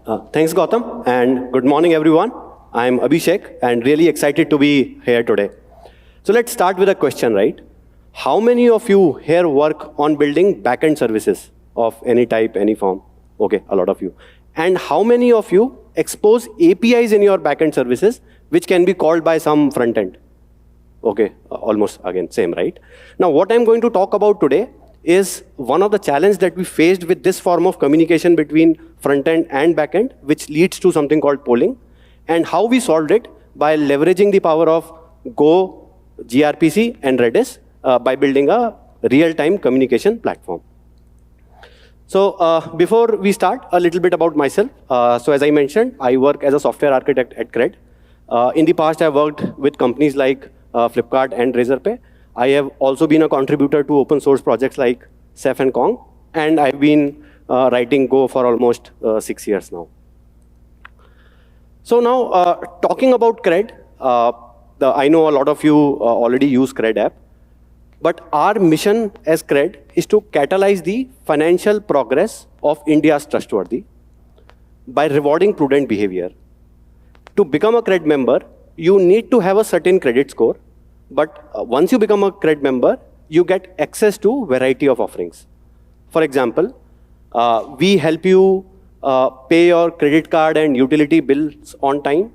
Thanks, Gautam, and good morning, everyone. I'm Abhishek, and really excited to be here today. So let's start with a question, right? How many of you here work on building backend services of any type, any form? Okay, a lot of you. And how many of you expose APIs in your backend services, which can be called by some front end? Okay, almost again, same, right? Now, what I'm going to talk about today is one of the challenges that we faced with this form of communication between front-end and back-end, which leads to something called polling, and how we solved it by leveraging the power of Go, gRPC, and Redis by building a real-time communication platform. So before we start, a little bit about myself. So as I mentioned, I work as a software architect at Cred. In the past, I've worked with companies like Flipkart and Razorpay. I have also been a contributor to open source projects like Ceph and Kong, and I've been writing Go for almost 6 years now. So now, talking about Cred, I know a lot of you already use Cred app, but our mission as Cred is to catalyze the financial progress of India's trustworthy by rewarding prudent behavior. To become a Cred member, you need to have a certain credit score. But once you become a Cred member, you get access to a variety of offerings. For example, we help you pay your credit card and utility bills on time.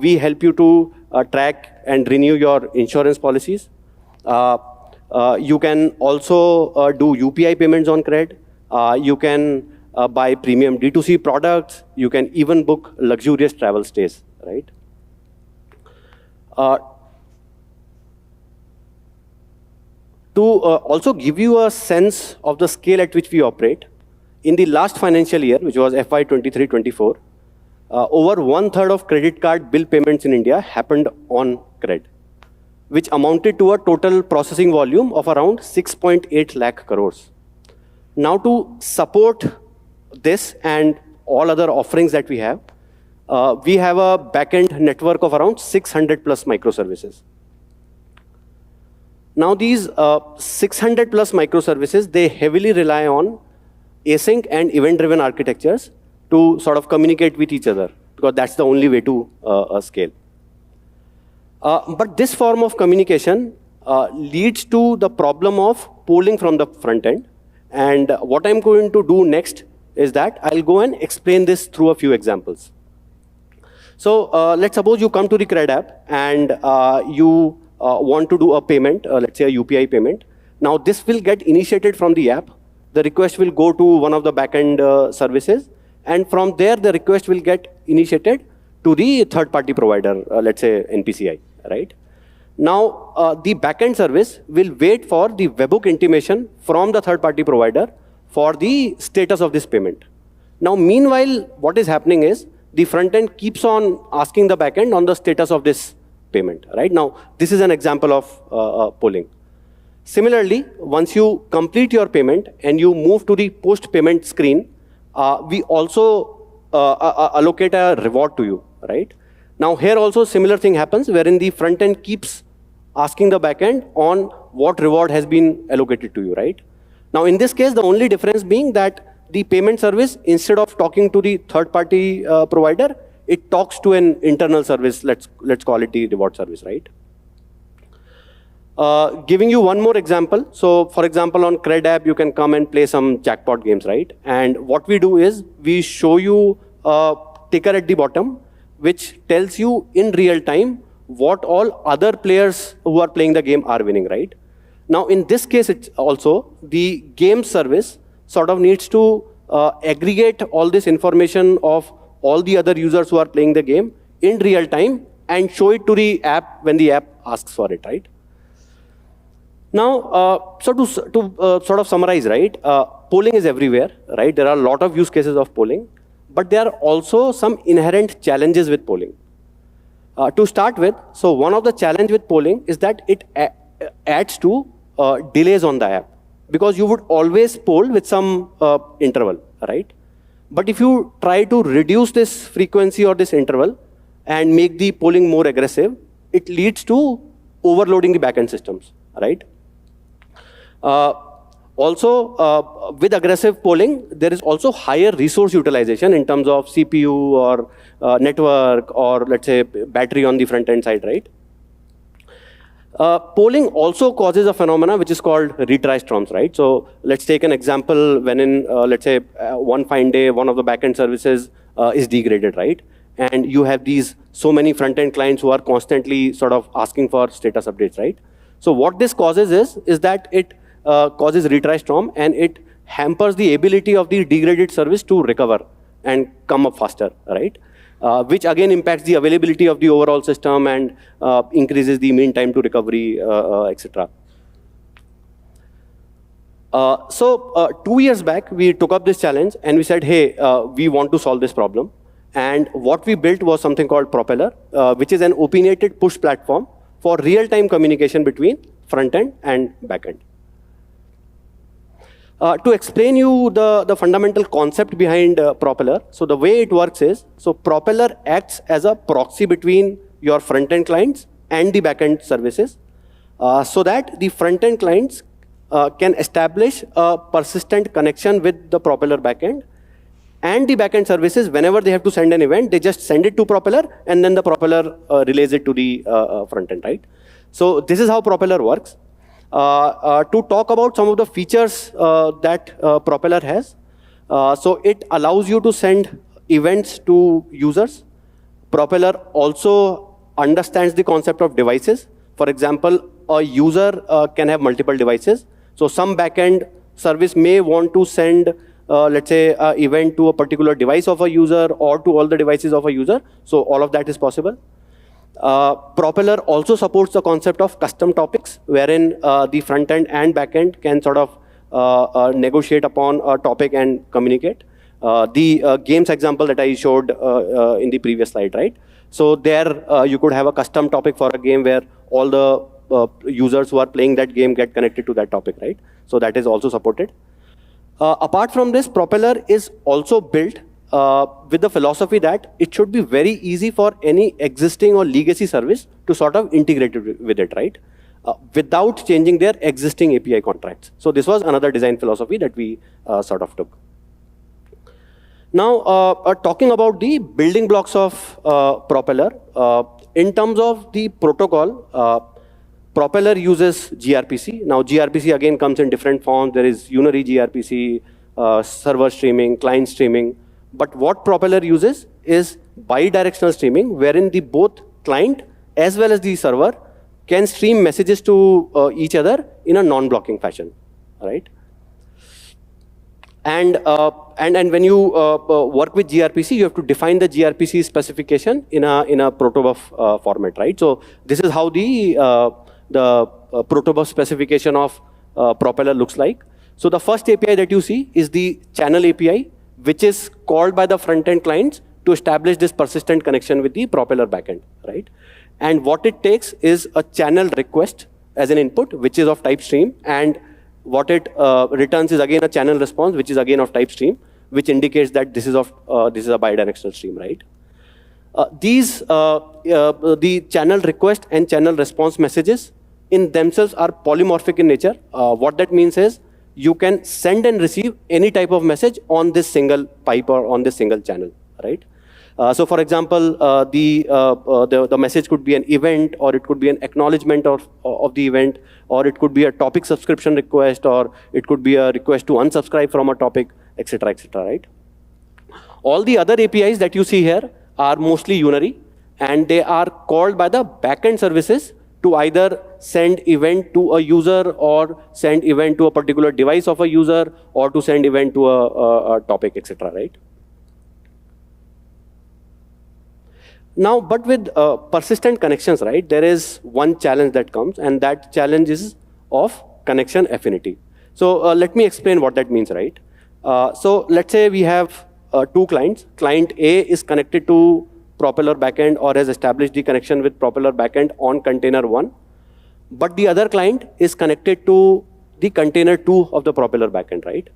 We help you to track and renew your insurance policies. You can also do UPI payments on Cred. You can buy premium D2C products. You can even book luxurious travel stays, right? To also give you a sense of the scale at which we operate, in the last financial year, which was FY 23-24, over 1/3 of credit card bill payments in India happened on Cred, which amounted to a total processing volume of around 6.8 lakh crores. Now, to support this and all other offerings that we have a backend network of around 600 plus microservices. Now these 600 plus microservices, they heavily rely on async and event-driven architectures to sort of communicate with each other, because that's the only way to scale. But this form of communication leads to the problem of polling from the front end. And what I'm going to do next is that I'll go and explain this through a few examples. So let's suppose you come to the Cred app and you want to do a payment, let's say a UPI payment. Now this will get initiated from the app. The request will go to one of the backend services. And from there, the request will get initiated to the third-party provider, let's say NPCI, right? Now, the backend service will wait for the webhook intimation from the third-party provider for the status of this payment. Now, meanwhile, what is happening is the front end keeps on asking the backend on the status of this payment, right? Now, this is an example of polling. Similarly, once you complete your payment and you move to the post-payment screen, we also allocate a reward to you, right? Now, here also similar thing happens wherein the front end keeps asking the backend on what reward has been allocated to you, right? Now, in this case, the only difference being that the payment service, instead of talking to the third-party provider, it talks to an internal service, let's call it the reward service, right? Giving you one more example. So for example, on Cred app, you can come and play some jackpot games, right? And what we do is we show you a ticker at the bottom, which tells you in real time what all other players who are playing the game are winning, right? Now in this case, it's also the game service sort of needs to aggregate all this information of all the other users who are playing the game in real time and show it to the app when the app asks for it, right? Now, so to sort of summarize, right, polling is everywhere, right? There are a lot of use cases of polling, but there are also some inherent challenges with polling. To start with, so one of the challenges with polling is that it adds to delays on the app, because you would always poll with some interval, right? But if you try to reduce this frequency or this interval and make the polling more aggressive, it leads to overloading the backend systems, right? Also, with aggressive polling, there is also higher resource utilization in terms of CPU or network or let's say battery on the front end side, right? Polling also causes a phenomena which is called retry storms, right? So let's take an example when in, let's say, one fine day, one of the backend services is degraded, right? And you have these so many front-end clients who are constantly sort of asking for status updates, right? So what this causes is that it causes retry storm and it hampers the ability of the degraded service to recover and come up faster, right? Which again impacts the availability of the overall system and increases the mean time to recovery, etc. 2 years back, we took up this challenge and we said, hey, we want to solve this problem. And what we built was something called Propeller, which is an opinionated push platform for real-time communication between front-end and back-end. To explain you the fundamental concept behind Propeller, so the way it works is, so Propeller acts as a proxy between your front-end clients and the back-end services, so that the front-end clients can establish a persistent connection with the Propeller back-end, and the back-end services, whenever they have to send an event, they just send it to Propeller, and then the Propeller relays it to the front-end, right? So this is how Propeller works. To talk about some of the features that Propeller has, so it allows you to send events to users. Propeller also understands the concept of devices. For example, a user can have multiple devices. So some backend service may want to send, let's say, an event to a particular device of a user or to all the devices of a user. So all of that is possible. Propeller also supports the concept of custom topics, wherein the front end and back end can sort of negotiate upon a topic and communicate. The games example that I showed in the previous slide, right? So there you could have a custom topic for a game where all the users who are playing that game get connected to that topic, right? So that is also supported. Apart from this, Propeller is also built with the philosophy that it should be very easy for any existing or legacy service to sort of integrate with it, right? Without changing their existing API contracts. So this was another design philosophy that we sort of took. Now, talking about the building blocks of Propeller, in terms of the protocol, Propeller uses gRPC. Now, gRPC again comes in different forms. There is unary gRPC, server streaming, client streaming. But what Propeller uses is bidirectional streaming, wherein the both client as well as the server can stream messages to each other in a non-blocking fashion, right? And when you work with gRPC, you have to define the gRPC specification in a protobuf format, right? So this is how the protobuf specification of Propeller looks like. So the first API that you see is the channel API, which is called by the front-end clients to establish this persistent connection with the Propeller backend, right? And what it takes is a channel request as an input, which is of type stream, and what it returns is again a channel response, which is again of type stream, which indicates that this is a bidirectional stream, right? The channel request and channel response messages in themselves are polymorphic in nature. What that means is you can send and receive any type of message on this single pipe or on this single channel, right? So for example, the message could be an event, or it could be an acknowledgement of the event, or it could be a topic subscription request, or it could be a request to unsubscribe from a topic, etc., right? All the other APIs that you see here are mostly unary, and they are called by the backend services to either send event to a user, or send event to a particular device of a user, or to send event to a topic, etc., right? Now, but with persistent connections, right, there is one challenge that comes, and that challenge is of connection affinity. So let me explain what that means, right? So let's say we have two clients. Client A is connected to Propeller backend, or has established the connection with Propeller backend on container 1. But the other client is connected to the container 2 of the Propeller backend, right?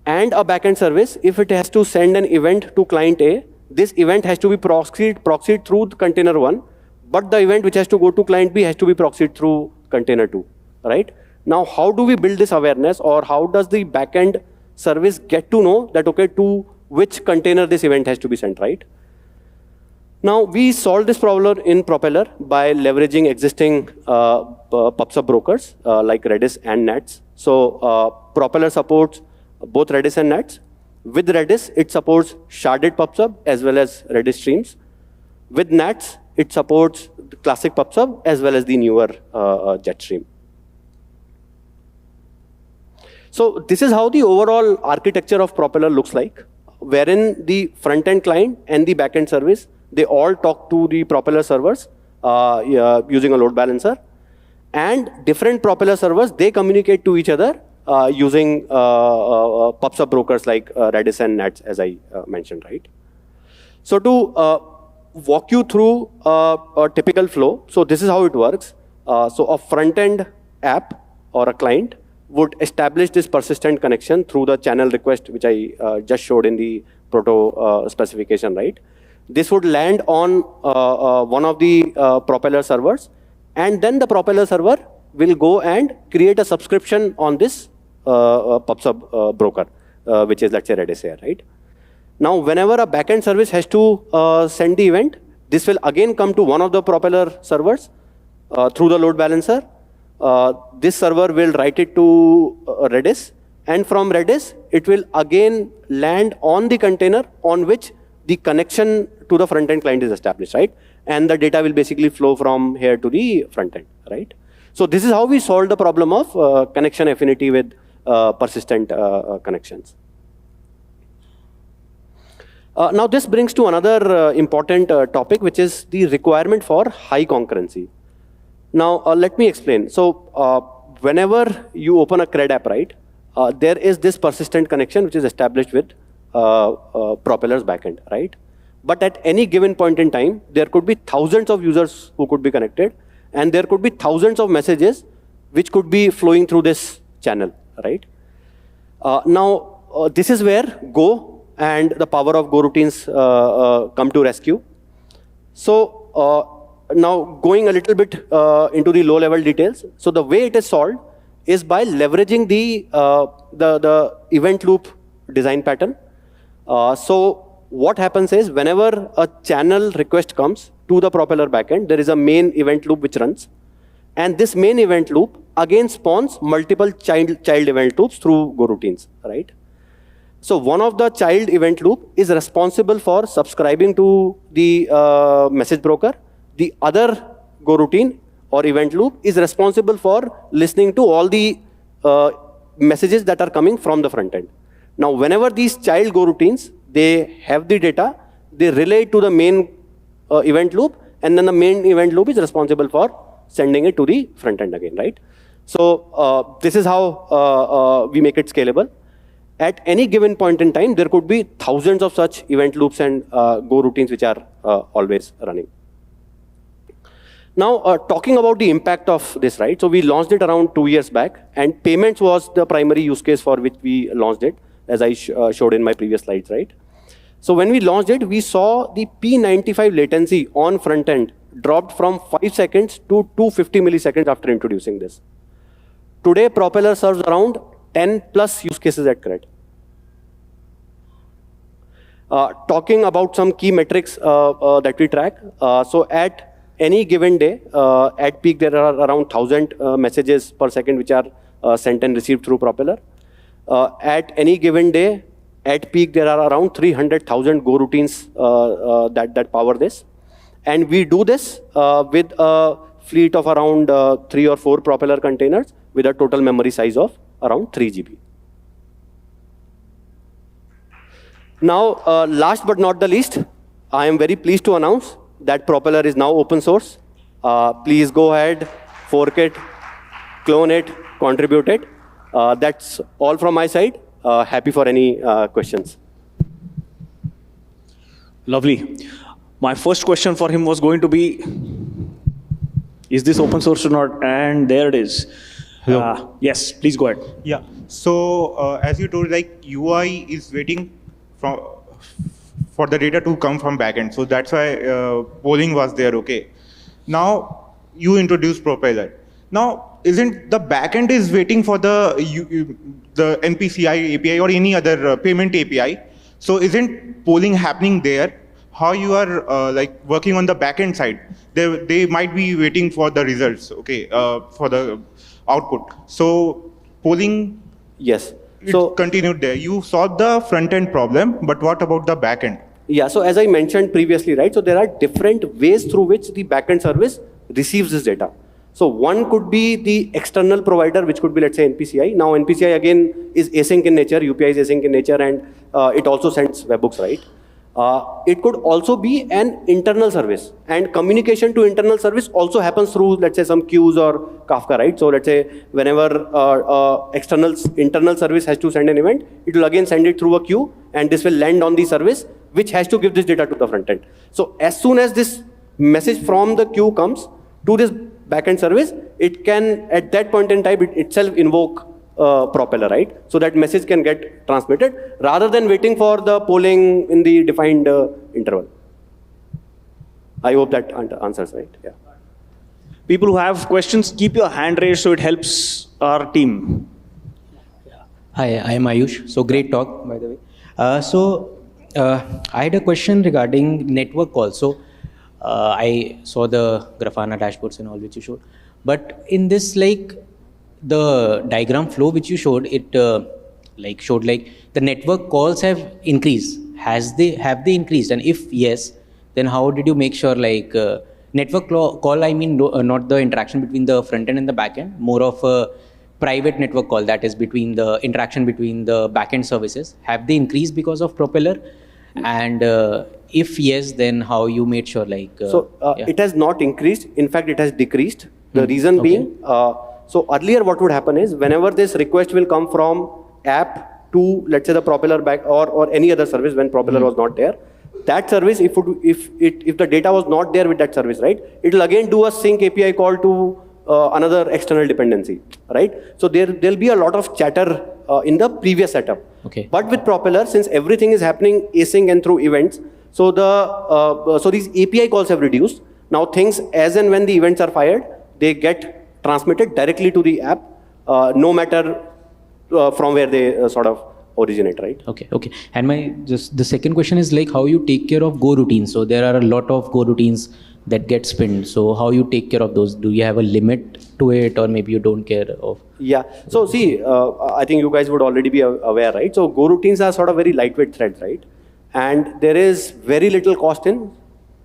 And a backend service, if it has to send an event to client A, this event has to be proxied through the container 1, but the event which has to go to client B has to be proxied through container 2, right? Now, how do we build this awareness, or how does the backend service get to know that, okay, to which container this event has to be sent, right? Now, we solved this problem in Propeller by leveraging existing PubSub brokers like Redis and Nats. So Propeller supports both Redis and Nats. With Redis, it supports sharded PubSub as well as Redis streams. With Nats, it supports the classic PubSub as well as the newer JetStream. So this is how the overall architecture of Propeller looks like, wherein the front-end client and the back-end service, they all talk to the Propeller servers using a load balancer. And different Propeller servers, they communicate to each other using PubSub brokers like Redis and Nats, as I mentioned, right? So to walk you through a typical flow, so this is how it works. So a front-end app or a client would establish this persistent connection through the channel request, which I just showed in the proto specification, right? This would land on one of the Propeller servers, and then the Propeller server will go and create a subscription on this PubSub broker, which is, let's say, Redis here, right? Now, whenever a backend service has to send the event, this will again come to one of the Propeller servers through the load balancer. This server will write it to Redis, and from Redis, it will again land on the container on which the connection to the front-end client is established, right? And the data will basically flow from here to the front-end, right? So this is how we solve the problem of connection affinity with persistent connections. Now this brings to another important topic, which is the requirement for high concurrency. Now let me explain. So whenever you open a CRED app, right, there is this persistent connection which is established with Propeller's backend, right? But at any given point in time, there could be thousands of users who could be connected, and there could be thousands of messages which could be flowing through this channel, right? Now, this is where Go and the power of goroutines come to rescue. So now going a little bit into the low-level details. So the way it is solved is by leveraging the event loop design pattern. So what happens is, whenever a channel request comes to the Propeller backend, there is a main event loop which runs. And this main event loop again spawns multiple child event loops through goroutines, right? So one of the child event loop is responsible for subscribing to the message broker. The other goroutine or event loop is responsible for listening to all the messages that are coming from the front end. Now, whenever these child goroutines, they have the data, they relay to the main event loop, and then the main event loop is responsible for sending it to the front end again, right? So this is how we make it scalable. At any given point in time, there could be thousands of such event loops and goroutines which are always running. Now, talking about the impact of this, right? So we launched it around 2 years back, and payments was the primary use case for which we launched it, as I showed in my previous slides, right? So when we launched it, we saw the P95 latency on front end dropped from 5 seconds to 250 milliseconds after introducing this. Today, Propeller serves around 10 plus use cases at CRED. Talking about some key metrics that we track. So at any given day, at peak, there are around 1,000 messages per second which are sent and received through Propeller. At any given day, at peak, there are around 300,000 goroutines that power this. And we do this with a fleet of around 3 or 4 Propeller containers with a total memory size of around 3 GB. Now, last but not the least, I am very pleased to announce that Propeller is now open source. Please go ahead, fork it, clone it, contribute it. That's all from my side. Happy for any questions. Lovely. My first question for him was going to be, is this open source or not? And there it is. Yes, please go ahead. Yeah. So as you told, like UI is waiting for the data to come from backend. So that's why polling was there. Okay. Now you introduce Propeller. Now, isn't the backend is waiting for the NPCI API or any other payment API? So isn't polling happening there? How you are like working on the backend side? They might be waiting for the results, okay, for the output. So polling, Yes. it So continued there. You solved the front end problem, but what about the backend? yeah, so as I mentioned previously, right, so there are different ways through which the backend service receives this data. So one could be the external provider, which could be, let's say, NPCI. Now, NPCI again is async in nature, UPI is async in nature, and it also sends webhooks, right? It could also be an internal service, and communication to internal service also happens through, let's say, some queues or Kafka, right? So let's say whenever internal service has to send an event, it will again send it through a queue, and this will land on the service, which has to give this data to the front end. So as soon as this message from the queue comes to this backend service, it can, at that point in time, it itself invoke Propeller, right? So that message can get transmitted rather than waiting for the polling in the defined interval. I hope that answers, right? Yeah. People who have questions, keep your hand raised so it helps our team. Hi, I am Ayush. So great talk, by the way. I had a question regarding network calls. So I saw the Grafana dashboards and all which you showed. But in this, like, the diagram flow which you showed, it showed like the network calls have increased. Have they increased? And if yes, then how did you make sure, like, network call, I mean, not the interaction between the front end and the back end, more of a private network call, that is between the interaction between the backend services. Have they increased because of Propeller? And if yes, then how you made sure, like... It has not increased. In fact, it has decreased. The reason being, so earlier what would happen is, whenever this request will come from app to, let's say, the Propeller back or any other service when Propeller was not there, that service, if the data was not there with that service, right, it will again do a sync API call to another external dependency, right? So there'll be a lot of chatter in the previous setup. Okay. But with Propeller, since everything is happening async and through events, so so these API calls have reduced. Now things, as and when the events are fired, they get transmitted directly to the app, no matter from where they sort of originate, right? Okay. And the second question is, like, how you take care of goroutines. So there are a lot of goroutines that get spinned. So how you take care of those? Do you have a limit to it, or maybe you don't care of? Yeah. So see, I think you guys would already be aware, right? So goroutines are sort of very lightweight threads, right? And there is very little cost in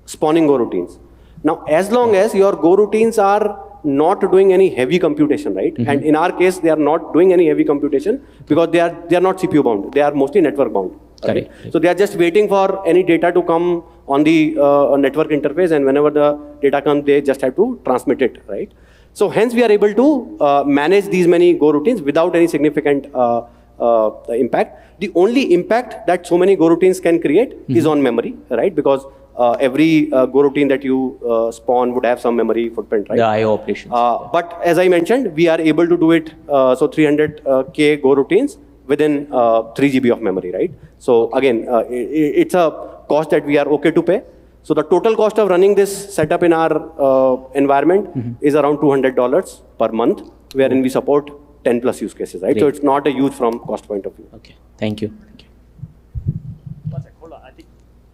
spawning goroutines. Now, as long as your goroutines are not doing any heavy computation, right? And in our case, they are not doing any heavy computation because they are not CPU bound. They are mostly network bound. Right? So they are just waiting for any data to come on the network interface, and whenever the data comes, they just have to transmit it, right? So hence we are able to manage these many goroutines without any significant impact. The only impact that so many goroutines can create is on memory, right? Because every goroutine that you spawn would have some memory footprint, right? The IO operations. But as I mentioned, we are able to do it, so 300K goroutines within 3 GB of memory, right? So again, it's a cost that we are okay to pay. So the total cost of running this setup in our environment is around $200 per month, wherein we support 10 plus use cases, right? Great. So it's not a huge from cost point of view. Okay, thank you. Hold on.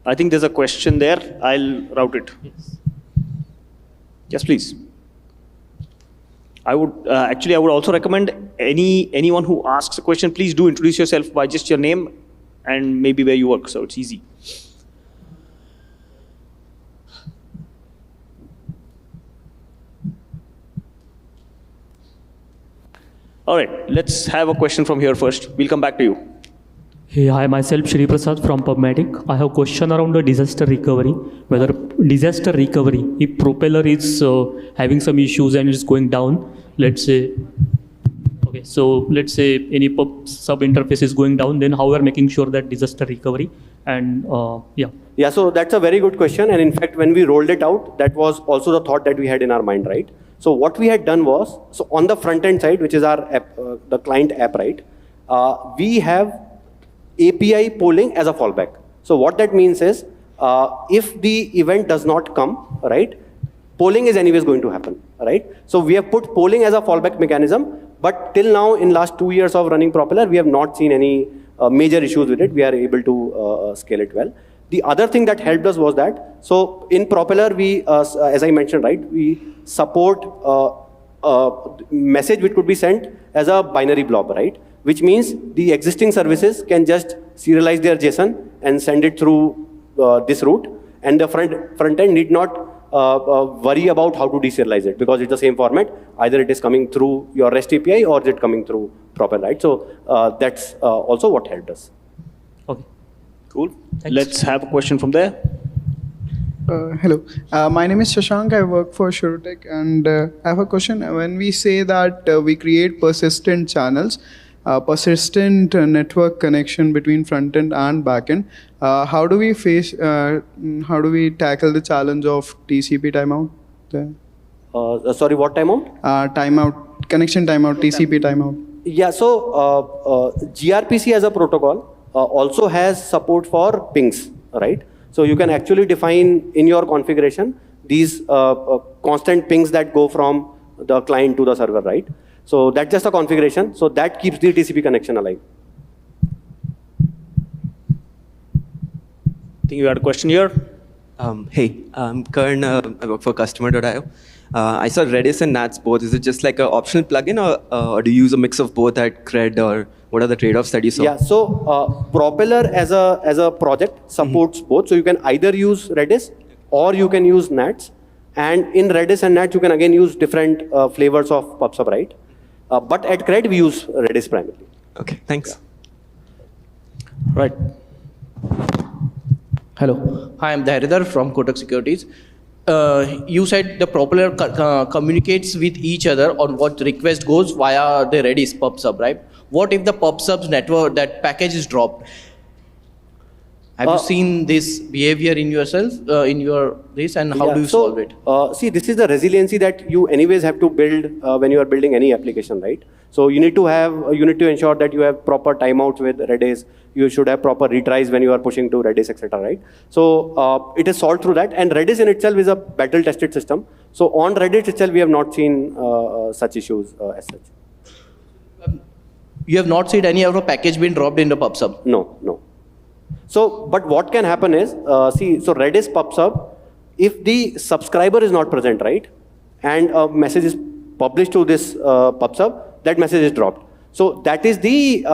I think there's a question there. I'll route it. Yes, please. I would also recommend anyone who asks a question, please do introduce yourself by just your name and maybe where you work, so it's easy. All right, let's have a question from here first. We'll come back to you. Hey, hi, myself Shri Prasad from PubMatic. I have a question around the disaster recovery. Whether disaster recovery, if Propeller is having some issues and it's going down, let's say, okay, so let's say any pub sub interface is going down, then how we are making sure that disaster recovery and Yeah, so that's a very good question. And in fact, when we rolled it out, that was also the thought that we had in our mind, right? So what we had done was, so on the front end side, which is our app, the client app, right? We have API polling as a fallback. So what that means is, if the event does not come, right, polling is anyways going to happen, right? So we have put polling as a fallback mechanism, but till now, in last 2 years of running Propeller, we have not seen any major issues with it. We are able to scale it well. The other thing that helped us was that, so in Propeller, we, as I mentioned, right, we support message which could be sent as a binary blob, right? Which means the existing services can just serialize their JSON and send it through this route, and the front end need not worry about how to deserialize it, because it's the same format. Either it is coming through your REST API or is it coming through Propeller, right? So that's also what helped us. Okay. Cool. Thanks. Let's have a question from there. Hello, my name is Shashank. I work for SureTech, and I have a question. When we say that we create persistent channels, persistent network connection between front end and back end, how do we tackle the challenge of TCP timeout? Sorry, what timeout? Connection timeout, TCP timeout. Yeah, so gRPC as a protocol also has support for pings, right? So you can actually define in your configuration these constant pings that go from the client to the server, right? So that's just a configuration. So that keeps the TCP connection alive. I think you had a question here. Hey, I'm Karan. I work for customer.io. I saw Redis and Nats both. Is it just like an optional plugin, or do you use a mix of both at Cred, or what are the trade-offs that you saw? Yeah, so Propeller as a project supports both. So you can either use Redis or you can use Nats. And in Redis and Nats, you can again use different flavors of PubSub, right? But at Cred, we use Redis primarily. Okay, thanks. Right. Hello. Hi, I'm Dharidhar from Kotak Securities. You said the Propeller communicates with each other on what request goes via the Redis PubSub, right? What if the PubSub's network, that package is dropped? Have you seen this behavior in yourself, in your this, and how do you solve it? See, this is the resiliency that you anyways have to build when you are building any application, right? So you need to ensure that you have proper timeouts with Redis. You should have proper retries when you are pushing to Redis, etc., right? So it is solved through that, and Redis in itself is a battle-tested system. So on Redis itself, we have not seen such issues as such. You have not seen any of the package being dropped in the PubSub? No, no. So, but what can happen is, so Redis PubSub, if the subscriber is not present, right, and a message is published to this PubSub, that message is dropped. So that is the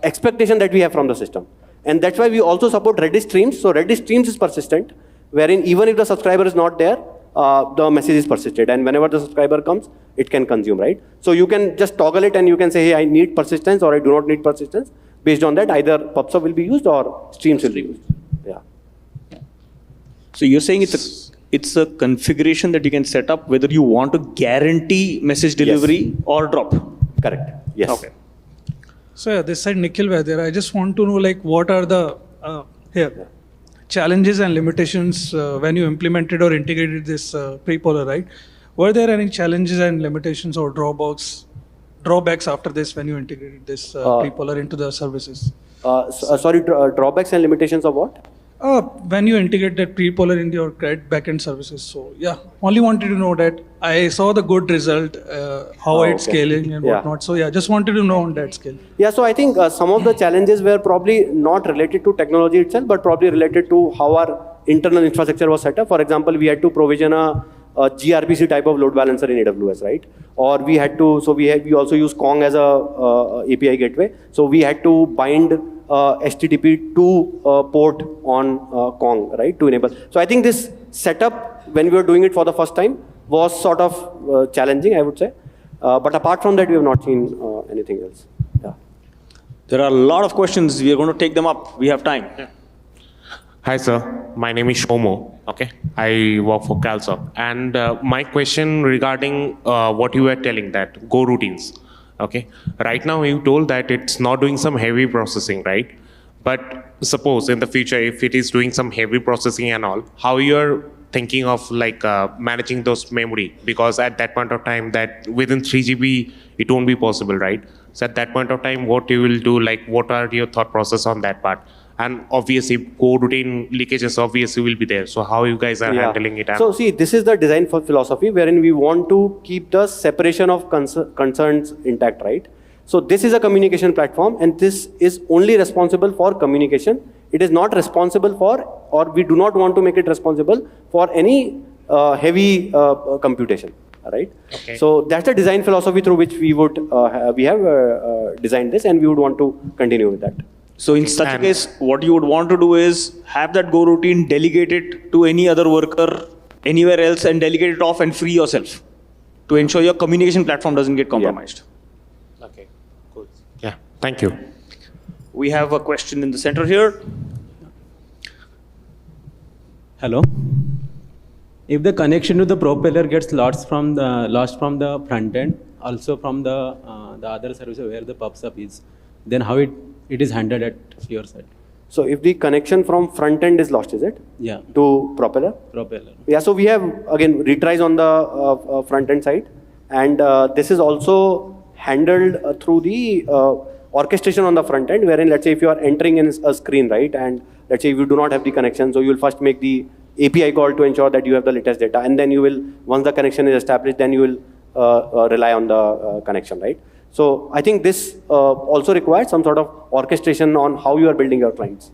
expectation that we have from the system. And that's why we also support Redis streams. So Redis streams is persistent, wherein even if the subscriber is not there, the message is persisted. And whenever the subscriber comes, it can consume, right? So you can just toggle it and you can say, hey, I need persistence or I do not need persistence. Based on that, either PubSub will be used or streams will be used. Yeah. So you're saying it's a configuration that you can set up whether you want to guarantee message delivery or drop. Correct. Yes. Okay. So yeah, this side Nikhil Vaidya. I just want to know, like, what are the challenges and limitations when you implemented or integrated this Propeller, right? Were there any challenges and limitations or drawbacks after this when you integrated this Propeller into the services? Sorry, drawbacks and limitations of what? When you integrate that Propeller into your Cred backend services. So yeah, only wanted to know that I saw the good result, how it's scaling and whatnot. So yeah, just wanted to know on that scale. Yeah, so I think some of the challenges were probably not related to technology itself, but probably related to how our internal infrastructure was set up. For example, we had to provision a gRPC type of load balancer in AWS, right? Or we had to, so we also use Kong as a API gateway. So we had to bind HTTP to port on Kong, right, to enable. So I think this setup, when we were doing it for the first time, was sort of challenging, I would say. But apart from that, we have not seen anything else. Yeah. There are a lot of questions. We are going to take them up. We have time. Yeah. Hi, sir. My name is Shomo. Okay, I work for CalSoc. And my question regarding what you were telling, that goroutines. Okay, right now you told that it's not doing some heavy processing, right? But suppose in the future, if it is doing some heavy processing and all, how you're thinking of like managing those memory? Because at that point of time, that within 3 GB, it won't be possible, right? So at that point of time, what you will do, like what are your thought process on that part? and obviously coroutine leakages obviously will be there. So how you guys are handling it? So see, this is the design for philosophy wherein we want to keep the separation of concerns intact, right? So this is a communication platform, and this is only responsible for communication. It is not responsible for, or we do not want to make it responsible for any heavy computation, right? Okay. So that's the design philosophy through which we would we have designed this, and we would want to continue with that. So in such a case, what you would want to do is have that go routine, delegate it to any other worker anywhere else, and delegate it off and free yourself to ensure your communication platform doesn't get compromised. Okay, cool. Yeah, thank you. We have a question in the center here. Hello. If the connection to the propeller gets lost from the front end, also from the other service where the PubSub is, then how it is handled at your side? So if the connection from front end is lost, is it? Yeah. To Propeller? Propeller. Yeah, so we have, again, retries on the front end side. And this is also handled through the orchestration on the front end, wherein, let's say, if you are entering in a screen, right, and let's say if you do not have the connection, so you will first make the API call to ensure that you have the latest data. And then you will, once the connection is established, then you will rely on the connection, right? So I think this also requires some sort of orchestration on how you are building your clients.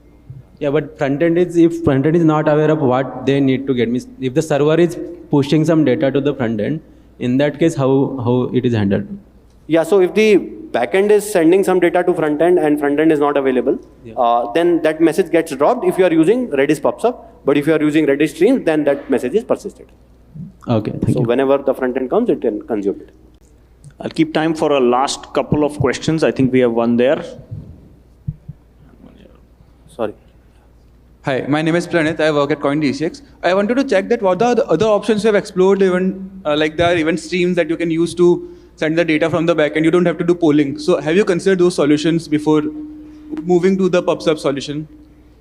Yeah, but if front end is not aware of what they need to get, if the server is pushing some data to the front end, in that case, how it is handled? Yeah, so if the backend is sending some data to front end and front end is not available, then that message gets dropped if you are using Redis PubSub. But if you are using Redis streams, then that message is persisted. Okay, thank you. So whenever the front end comes, it can consume it. I'll keep time for a last couple of questions. I think we have one there. Sorry. Hi, my name is Pranit. I work at CoinDCX. I wanted to check that what are the other options you have explored, even like there are event streams that you can use to send the data from the backend. You don't have to do polling. So have you considered those solutions before moving to the PubSub solution?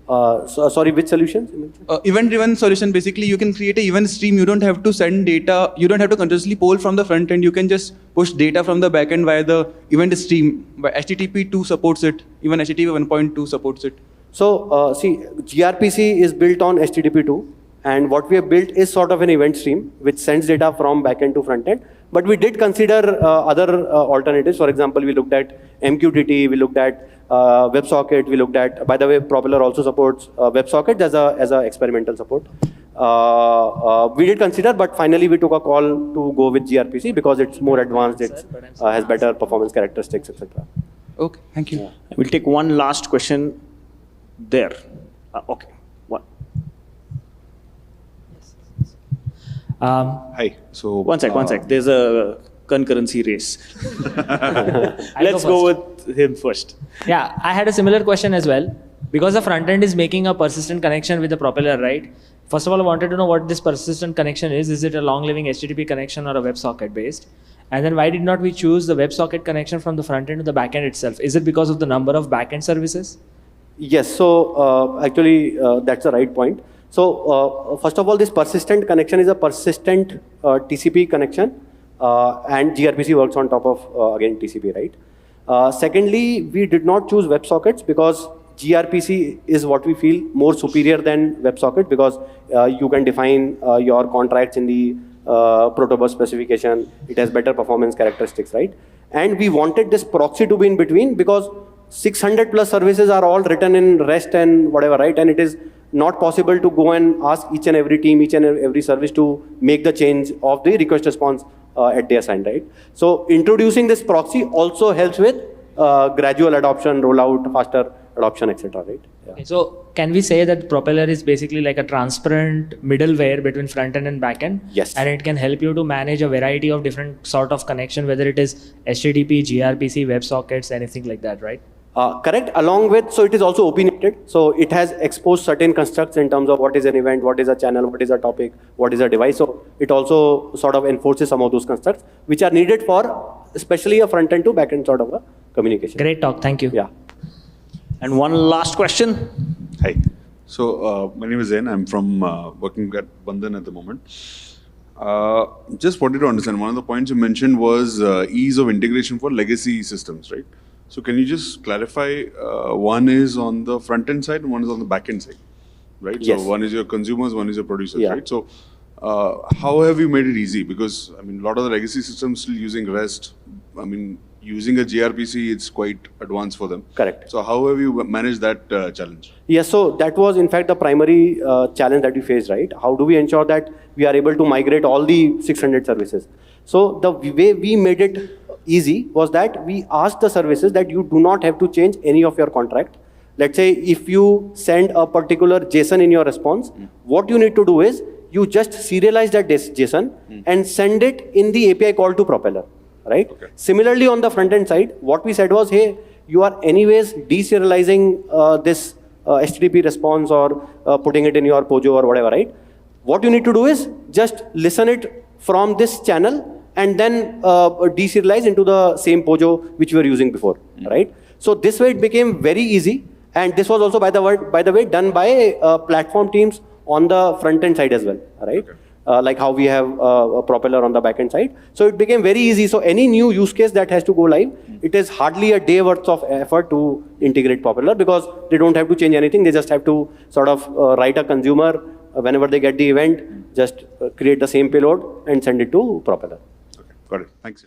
Sorry, which solutions you mentioned? Event-driven solution, basically you can create an event stream. You don't have to send data. You don't have to continuously poll from the front end. You can just push data from the backend via the event stream. HTTP 2 supports it. Even HTTP 1.2 supports it. So see, gRPC is built on HTTP 2. And what we have built is sort of an event stream which sends data from backend to front end. But we did consider other alternatives. For example, we looked at MQTT, we looked at WebSocket, we looked at, by the way, Propeller also supports WebSocket as a experimental support. We did consider, but finally we took a call to go with gRPC because it's more advanced, it has better performance characteristics, etc. Okay, thank you. Yeah. We'll take one last question there. Okay. One. Hi. So one sec. There's a concurrency race. Let's go with him first. Yeah, I had a similar question as well. Because the front end is making a persistent connection with the Propeller, right? First of all, I wanted to know what this persistent connection is. Is it a long-living HTTP connection or a WebSocket based? And then why did not we choose the WebSocket connection from the front end to the backend itself? Is it because of the number of backend services? Yes, so actually that's the right point. So first of all, this persistent connection is a persistent TCP connection, and gRPC works on top of, again, TCP, right? Secondly, we did not choose WebSockets because gRPC is what we feel more superior than WebSocket because you can define your contracts in the protobus specification. It has better performance characteristics, right? And we wanted this proxy to be in between because 600 plus services are all written in REST and whatever, right? And it is not possible to go and ask each and every team, each and every service to make the change of the request response at their side, right? So introducing this proxy also helps with gradual adoption, rollout, faster adoption, etc. Right? Yeah. Okay, so can we say that Propeller is basically like a transparent middleware between front end and back end? Yes. And it can help you to manage a variety of different sort of connection, whether it is HTTP, gRPC, WebSockets, anything like that, right? Correct. Along with, so it is also opinionated. So it has exposed certain constructs in terms of what is an event, what is a channel, what is a topic, what is a device. So it also sort of enforces some of those constructs which are needed for especially a front end to back end sort of a communication. Great talk. Thank you. Yeah. And one last question. Hi. So my name is Zain. I'm from working at Bandhan at the moment. Just wanted to understand, one of the points you mentioned was ease of integration for legacy systems, right? So can you just clarify, one is on the front end side and one is on the back end side, right? Yes. So one is your consumers, one is your producers, Yeah. right? So how have you made it easy? Because I mean, a lot of the legacy systems still using REST. I mean, using a gRPC, it's quite advanced for them. Correct. So how have you managed that challenge? Yes, so that was in fact the primary challenge that we faced, right? How do we ensure that we are able to migrate all the 600 services? So the way we made it easy was that we asked the services that you do not have to change any of your contract. Let's say if you send a particular JSON in your response, what you need to do is you just serialize that JSON and send it in the API call to Propeller, right? Okay. Similarly, on the front end side, what we said was, hey, you are anyways deserializing this HTTP response or putting it in your Pojo or whatever, right? What you need to do is just listen it from this channel and then deserialize into the same Pojo which you were using before, right? So this way it became very easy, and this was also by the way done by platform teams on the front end side as well, right? Okay. Like how we have a Propeller on the backend side. So it became very easy. So any new use case that has to go live, it is hardly a day worth of effort to integrate Propeller, because they don't have to change anything. They just have to sort of write a consumer whenever they get the event, just create the same payload and send it to Propeller. Okay, got it. Thanks.